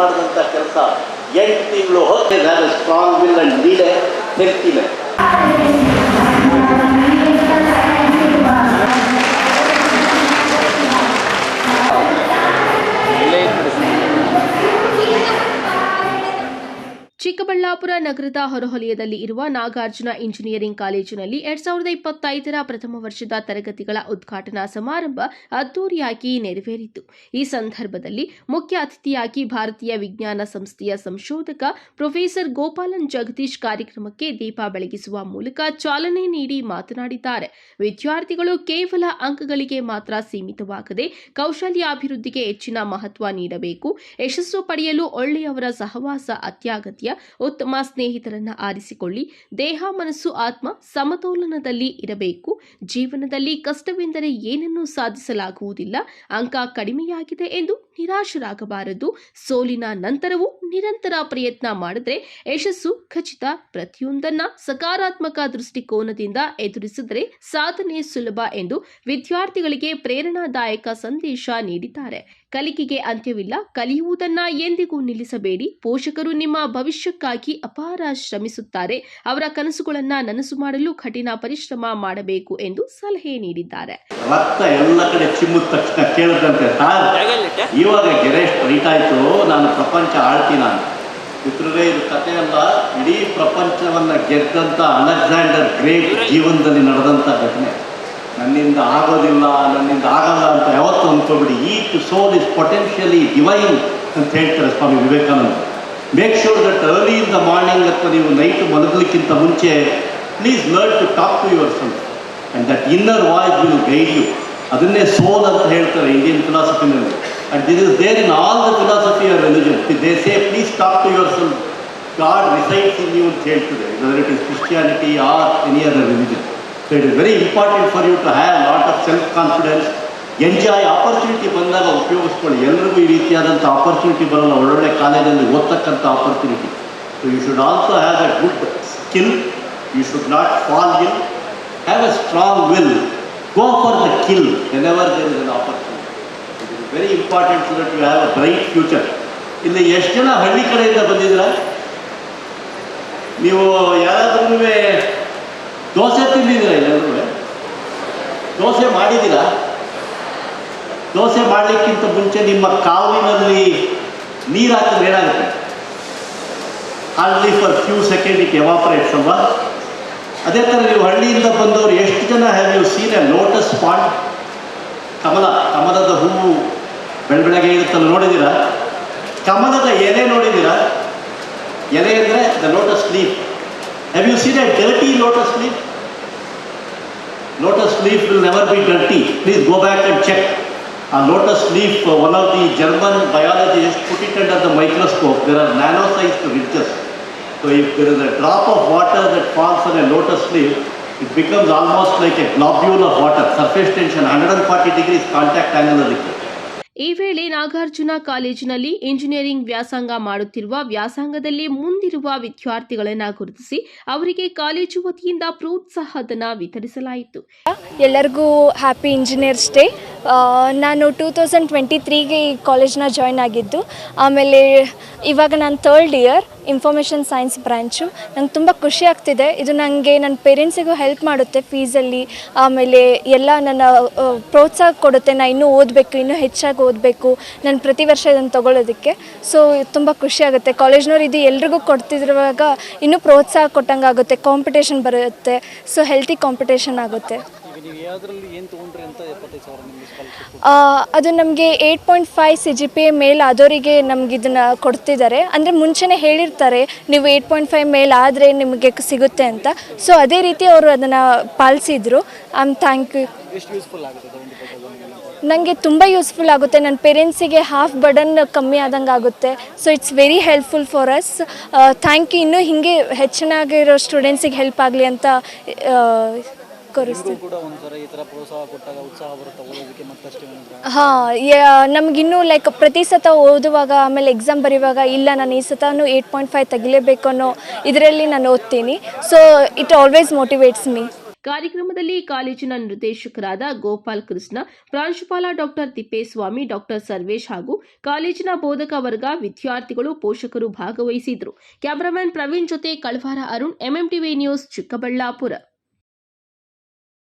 ಮಾಡಿದಂಥ ಕೆಲಸ 8 ತಿಂಗಳು ಹೊತ್ತು ಸ್ಟ್ರಾಂಗ್ ವಿಲ್ ಅಂಡ್ ಲೀಡ್ ಹೆಲ್ತಿಲ್ಲ. ಚಿಕ್ಕಬಳ್ಳಾಪುರ ನಗರದ ಹೊರವಲಯದಲ್ಲಿ ಇರುವ ನಾಗಾರ್ಜುನ ಇಂಜಿನಿಯರಿಂಗ್ ಕಾಲೇಜಿನಲ್ಲಿ 2025ರ ಪ್ರಥಮ ವರ್ಷದ ತರಗತಿಗಳ ಉದ್ಘಾಟನಾ ಸಮಾರಂಭ ಅದ್ದೂರಿಯಾಗಿ ನೆರವೇರಿತು. ಈ ಸಂದರ್ಭದಲ್ಲಿ ಮುಖ್ಯ ಅತಿಥಿಯಾಗಿ ಭಾರತೀಯ ವಿಜ್ಞಾನ ಸಂಸ್ಥೆಯ ಸಂಶೋಧಕ ಪ್ರೊಫೆಸರ್ ಗೋಪಾಲನ್ ಜಗದೀಶ್ ಕಾರ್ಯಕ್ರಮಕ್ಕೆ ದೀಪ ಬೆಳಗಿಸುವ ಮೂಲಕ ಚಾಲನೆ ನೀಡಿ ಮಾತನಾಡಿದ್ದಾರೆ. ವಿದ್ಯಾರ್ಥಿಗಳು ಕೇವಲ ಅಂಕಗಳಿಗೆ ಮಾತ್ರ ಸೀಮಿತವಾಗದೆ ಕೌಶಲ್ಯಾಭಿವೃದ್ಧಿಗೆ ಹೆಚ್ಚಿನ ಮಹತ್ವ ನೀಡಬೇಕು. ಯಶಸ್ಸು ಪಡೆಯಲು ಒಳ್ಳೆಯವರ ಸಹವಾಸ ಅತ್ಯಗತ್ಯ. ಉತ್ತಮ ಸ್ನೇಹಿತರನ್ನ ಆರಿಸಿಕೊಳ್ಳಿ. ದೇಹ ಮನಸ್ಸು ಆತ್ಮ ಸಮತೋಲನದಲ್ಲಿ ಇರಬೇಕು. ಜೀವನದಲ್ಲಿ ಕಷ್ಟವೆಂದರೆ ಏನನ್ನೂ ಸಾಧಿಸಲಾಗುವುದಿಲ್ಲ. ಅಂಕ ಕಡಿಮೆಯಾಗಿದೆ ಎಂದು ನಿರಾಶರಾಗಬಾರದು. ಸೋಲಿನ ನಂತರವೂ ನಿರಂತರ ಪ್ರಯತ್ನ ಮಾಡಿದ್ರೆ ಯಶಸ್ಸು ಖಚಿತ. ಪ್ರತಿಯೊಂದನ್ನ ಸಕಾರಾತ್ಮಕ ದೃಷ್ಟಿಕೋನದಿಂದ ಎದುರಿಸಿದರೆ ಸಾಧನೆ ಸುಲಭ ಎಂದು ವಿದ್ಯಾರ್ಥಿಗಳಿಗೆ ಪ್ರೇರಣಾದಾಯಕ ಸಂದೇಶ ನೀಡಿದ್ದಾರೆ. ಕಲಿಕೆಗೆ ಅಂತ್ಯವಿಲ್ಲ. ಕಲಿಯುವುದನ್ನ ಎಂದಿಗೂ ನಿಲ್ಲಿಸಬೇಡಿ. ಪೋಷಕರು ನಿಮ್ಮ ಭವಿಷ್ಯಕ್ಕಾಗಿ ಅಪಾರ ಶ್ರಮಿಸುತ್ತಾರೆ. ಅವರ ಕನಸುಗಳನ್ನ ನನಸು ಮಾಡಲು ಕಠಿಣ ಪರಿಶ್ರಮ ಮಾಡಬೇಕು ಎಂದು ಸಲಹೆ ನೀಡಿದ್ದಾರೆ. ರಕ್ತ ಎಲ್ಲ ಕಡೆ ಚಿಮ್ಮಿದ ತಕ್ಷಣ ಕೇಳಿದಂತೆ ಇವಾಗ ಗೆರೆ ಸ್ಟ್ರೈಟ್ ಆಯ್ತು, ನಾನು ಪ್ರಪಂಚ ಆಳ್ತೀನಿ ಅಂತ. ಮಿತ್ರರೇ, ಇದು ಕಥೆಯಲ್ಲ, ಇಡೀ ಪ್ರಪಂಚವನ್ನ ಗೆದ್ದಂತ ಅಲೆಕ್ಸಾಂಡರ್ ಗ್ರೇಟ್ ಜೀವನದಲ್ಲಿ ನಡೆದಂತ ಘಟನೆ. ನನ್ನಿಂದ ಆಗೋದಿಲ್ಲ, ನನ್ನಿಂದ ಆಗಲ್ಲ ಅಂತ ಯಾವತ್ತೂ ಅಂದ್ಕೊಬಿಡಿ. Each soul is potentially divine ಅಂತ ಹೇಳ್ತಾರೆ Swami Vivekananda. Make sure that early in the morning ಅಥವಾ ನೀವು ನೈಟ್ ಮಲಗಲಿಕ್ಕಿಂತ ಮುಂಚೆ please learn to talk to yourself and that inner voice will guide you. ಅದನ್ನೇ ಸೋಲ್ ಅಂತ ಹೇಳ್ತಾರೆ ಇಂಡಿಯನ್ ಫಿಲಾಸಫಿನಲ್ಲಿ. And this is there in all the philosophy or religion. They say please talk to yourself, God resides in you ಅಂತ ಹೇಳ್ತದೆ, whether it is Christianity R any other religion. So it is very important for you to have a lot of self-confidence. Enjoy opportunity ಬಂದಾಗ ಉಪಯೋಗಿಸ್ಕೊಳ್ಳಿ. ಎಲ್ಲರಿಗೂ ಈ ರೀತಿಯಾದಂಥ opportunity ಬರೋಲ್ಲ. ಒಳ್ಳೊಳ್ಳೆ ಕಾಲೇಜಲ್ಲಿ ಓದ್ತಕ್ಕಂಥ opportunity. So you should also have a good skill. You should not fall in. Have a strong will. Go for the kill whenever there is an opportunity. It is very important so that you have a bright future. ಇಲ್ಲಿ ಎಷ್ಟು ಜನ ಹಳ್ಳಿ ಕಡೆಯಿಂದ ಬಂದಿದ್ದೀರಾ? ನೀವು ಯಾರಾದ್ರೂ ದೋಸೆ ತಿಂದಿದ್ದೀರಾ? ಎಲ್ಲರೂ ದೋಸೆ ಮಾಡಿದ್ದೀರಾ? ದೋಸೆ ಮಾಡಲಿಕ್ಕಿಂತ ಮುಂಚೆ ನಿಮ್ಮ ಕಾವಿನಲ್ಲಿ ನೀರು ಹಾಕಿದ್ರೆ ಏನಾಗುತ್ತೆ? Hardly for few second it evaporates ಅಲ್ವಾ? ಅದೇ ಥರ ನೀವು ಹಳ್ಳಿಯಿಂದ ಬಂದವರು ಎಷ್ಟು ಜನ have you seen a lotus pond? ಕಮಲದ ಹೂವು ಬೆಳಗ್ಗೆ ಇರುತ್ತಲ್ಲ, ನೋಡಿದ್ದೀರಾ? ಕಮಲದ ಎಲೆ ನೋಡಿದ್ದೀರಾ? ಎಲೆ ಅಂದರೆ the lotus leaf. Have you seen a dirty lotus leaf? Lotus leaf will never be dirty. Please go back and check. A lotus leaf, one of the German biologists put it under the microscope. There are nano-sized ridges. So if there is a drop of water that falls on a lotus leaf, it becomes almost like a globule of water. Surface tension 140 degrees contact angle irutte. ಈ ವೇಳೆ ನಾಗಾರ್ಜುನ ಕಾಲೇಜಿನಲ್ಲಿ engineering ವ್ಯಾಸಂಗ ಮಾಡುತ್ತಿರುವ ವ್ಯಾಸಂಗದಲ್ಲಿ ಮುಂದಿರುವ ವಿದ್ಯಾರ್ಥಿಗಳನ್ನು ಗುರುತಿಸಿ ಅವರಿಗೆ college ವತಿಯಿಂದ ಪ್ರೋತ್ಸಾಹಧನ ವಿತರಿಸಲಾಯಿತು. ಎಲ್ಲರಿಗೂ ಹ್ಯಾಪಿ ಇಂಜಿನಿಯರ್ಸ್ ಡೇ. ನಾನು 2023ಗೆ ಈ ಕಾಲೇಜ್ನ ಜಾಯ್ನ್ ಆಗಿದ್ದು. ಆಮೇಲೆ ಇವಾಗ ನಾನು 3rd year information science branch. ನಂಗೆ ತುಂಬ ಖುಷಿ ಆಗ್ತಿದೆ. ಇದು ನನಗೆ ನನ್ನ ಪೇರೆಂಟ್ಸಿಗೂ ಹೆಲ್ಪ್ ಮಾಡುತ್ತೆ ಫೀಸಲ್ಲಿ. ಆಮೇಲೆ ಎಲ್ಲ ನನ್ನ ಪ್ರೋತ್ಸಾಹ ಕೊಡುತ್ತೆ. ನಾನು ಇನ್ನೂ ಓದಬೇಕು, ಇನ್ನೂ ಹೆಚ್ಚಾಗಿ ಓದಬೇಕು, ನಾನು ಪ್ರತಿ ವರ್ಷ ಇದನ್ನು ತೊಗೊಳ್ಳೋದಕ್ಕೆ. ಸೊ ತುಂಬ ಖುಷಿ ಆಗುತ್ತೆ. ಕಾಲೇಜ್ನವ್ರು ಇದು ಎಲ್ರಿಗೂ ಕೊಡ್ತಿರುವಾಗ ಇನ್ನೂ ಪ್ರೋತ್ಸಾಹ ಕೊಟ್ಟಂಗೆ ಆಗುತ್ತೆ. ಕಾಂಪಿಟೇಷನ್ ಬರುತ್ತೆ. ಸೊ ಹೆಲ್ತಿ ಕಾಂಪಿಟೇಷನ್ ಆಗುತ್ತೆ. ಅದು ನಮಗೆ 8.5 CGPA ಮೇಲೆ ಆದವರಿಗೆ ನಮ್ಗೆ ಇದನ್ನು ಕೊಡ್ತಿದ್ದಾರೆ. ಅಂದರೆ ಮುಂಚೆನೇ ಹೇಳಿರ್ತಾರೆ ನೀವು 8.5 ಮೇಲೆ ಆದರೆ ನಿಮಗೆ ಸಿಗುತ್ತೆ ಅಂತ. ಸೊ ಅದೇ ರೀತಿ ಅವರು ಅದನ್ನು ಪಾಲಿಸಿದ್ರು. Thank you. ನನಗೆ ತುಂಬ ಯೂಸ್ಫುಲ್ ಆಗುತ್ತೆ. ನನ್ನ ಪೇರೆಂಟ್ಸಿಗೆ ಹಾಫ್ ಬರ್ಡನ್ ಕಮ್ಮಿ ಆದಂಗೆ ಆಗುತ್ತೆ. So it's very helpful for us. Thank you. ಇನ್ನೂ ಹೀಗೆ ಹೆಚ್ಚಿನಾಗಿರೋ ಸ್ಟೂಡೆಂಟ್ಸಿಗೆ ಹೆಲ್ಪ್ ಆಗಲಿ ಅಂತ ನಮಗಿನ್ನೂ ಲೈಕ್ ಪ್ರತಿ ಸತ ಓದುವಾಗ ಆಮೇಲೆ ಎಕ್ಸಾಮ್ ಬರೆಯುವಾಗ ಇಲ್ಲ ನಾನು ಈ ಸತನೂ 8.5 ತೆಗಿಲೇಬೇಕು ಅನ್ನೋ ಇದರಲ್ಲಿ ನಾನು ಓದ್ತೀನಿ. So it always motivates me. ಕಾರ್ಯಕ್ರಮದಲ್ಲಿ ಕಾಲೇಜಿನ ನಿರ್ದೇಶಕರಾದ ಗೋಪಾಲ್ ಕೃಷ್ಣ, ಪ್ರಾಂಶುಪಾಲ ಡಾಕ್ಟರ್ ತಿಪ್ಪೇಸ್ವಾಮಿ, ಡಾಕ್ಟರ್ ಸರ್ವೇಶ್ ಹಾಗೂ ಕಾಲೇಜಿನ ಬೋಧಕ ವರ್ಗ, ವಿದ್ಯಾರ್ಥಿಗಳು, ಪೋಷಕರು ಭಾಗವಹಿಸಿದ್ರು. ಕ್ಯಾಮರಾಮನ್ ಪ್ರವೀಣ್ ಜೊತೆ ಕಳ್ವಾರ ಅರುಣ್, ಎಂಎಂಟಿವಿ ನ್ಯೂಸ್, ಚಿಕ್ಕಬಳ್ಳಾಪುರ.